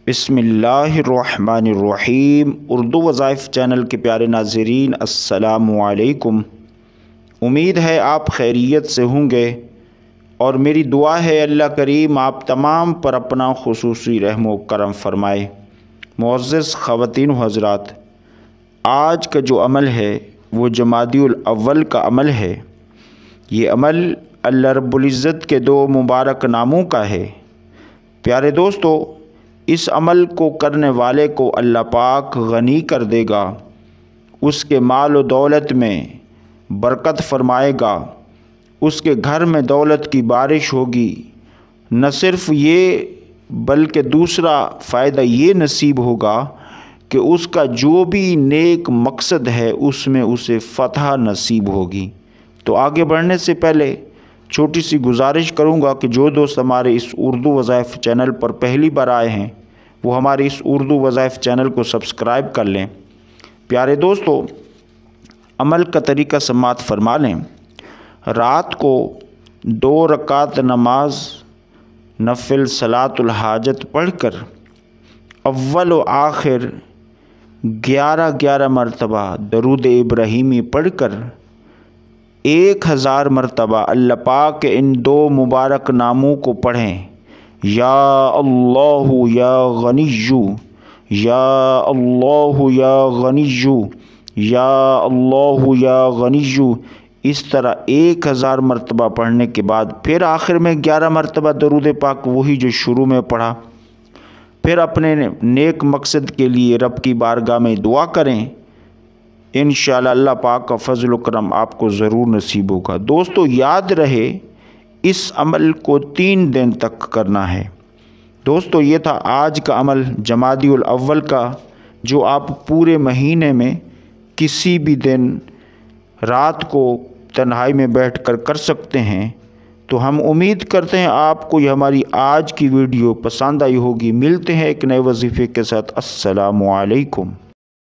बिस्मिल्लाहिर्रहमानिर्रहीम। उर्दू वज़ाइफ चैनल के प्यारे नाज़रीन, अस्सलामु अलैकुम। उम्मीद है आप खैरियत से होंगे और मेरी दुआ है अल्लाह करीम आप तमाम पर अपना खुसूसी रहम व करम फ़रमाए। मुअज़्ज़ज़ ख़वातीन व हज़रात, आज का जो अमल है वो जमादियुल अव्वल का अमल है। ये अमल अल्लाह रब्बुल इज़्ज़त के दो मुबारक नामों का है। प्यारे दोस्तों, इस अमल को करने वाले को अल्लाह पाक गनी कर देगा, उसके माल व दौलत में बरकत फ़रमाएगा, उसके घर में दौलत की बारिश होगी। न सिर्फ़ ये बल्कि दूसरा फ़ायदा ये नसीब होगा कि उसका जो भी नेक मकसद है उसमें उसे फ़तह नसीब होगी। तो आगे बढ़ने से पहले छोटी सी गुजारिश करूंगा कि जो दोस्त हमारे इस उर्दू वज़ाइफ चैनल पर पहली बार आए हैं वो हमारे इस उर्दू वज़ाइफ चैनल को सब्सक्राइब कर लें। प्यारे दोस्तों, अमल का तरीका समाअत फरमा लें। रात को 2 रकात नमाज नफिल सलातुल हाजत पढ़कर अव्वल व आखिर 11 मरतबा दरूद इब्राहीमी पढ़कर 1000 मरतबा अल्लाह पाक के इन 2 मुबारक नामों को पढ़ें। या अल्लाहु या गनिय्यु, या अल्लाहु या गनिय्यु, या अल्लाहु या गनिय्यु। इस तरह 1000 मरतबा पढ़ने के बाद फिर आखिर में 11 मरतबा दरूद पाक वही जो शुरू में पढ़ा। फिर अपने नेक मकसद के लिए रब की बारगाह में दुआ करें। इंशाअल्लाह अल्लाह पाक का फजल व करम आपको ज़रूर नसीब होगा। दोस्तों, याद रहे इस अमल को 3 दिन तक करना है। दोस्तों, ये था आज का अमल जमादियुल अव्वल का, जो आप पूरे महीने में किसी भी दिन रात को तन्हाई में बैठकर कर सकते हैं। तो हम उम्मीद करते हैं आपको ये हमारी आज की वीडियो पसंद आई होगी। मिलते हैं एक नए वजीफ़े के साथ। अस्सलामु अलैकुम।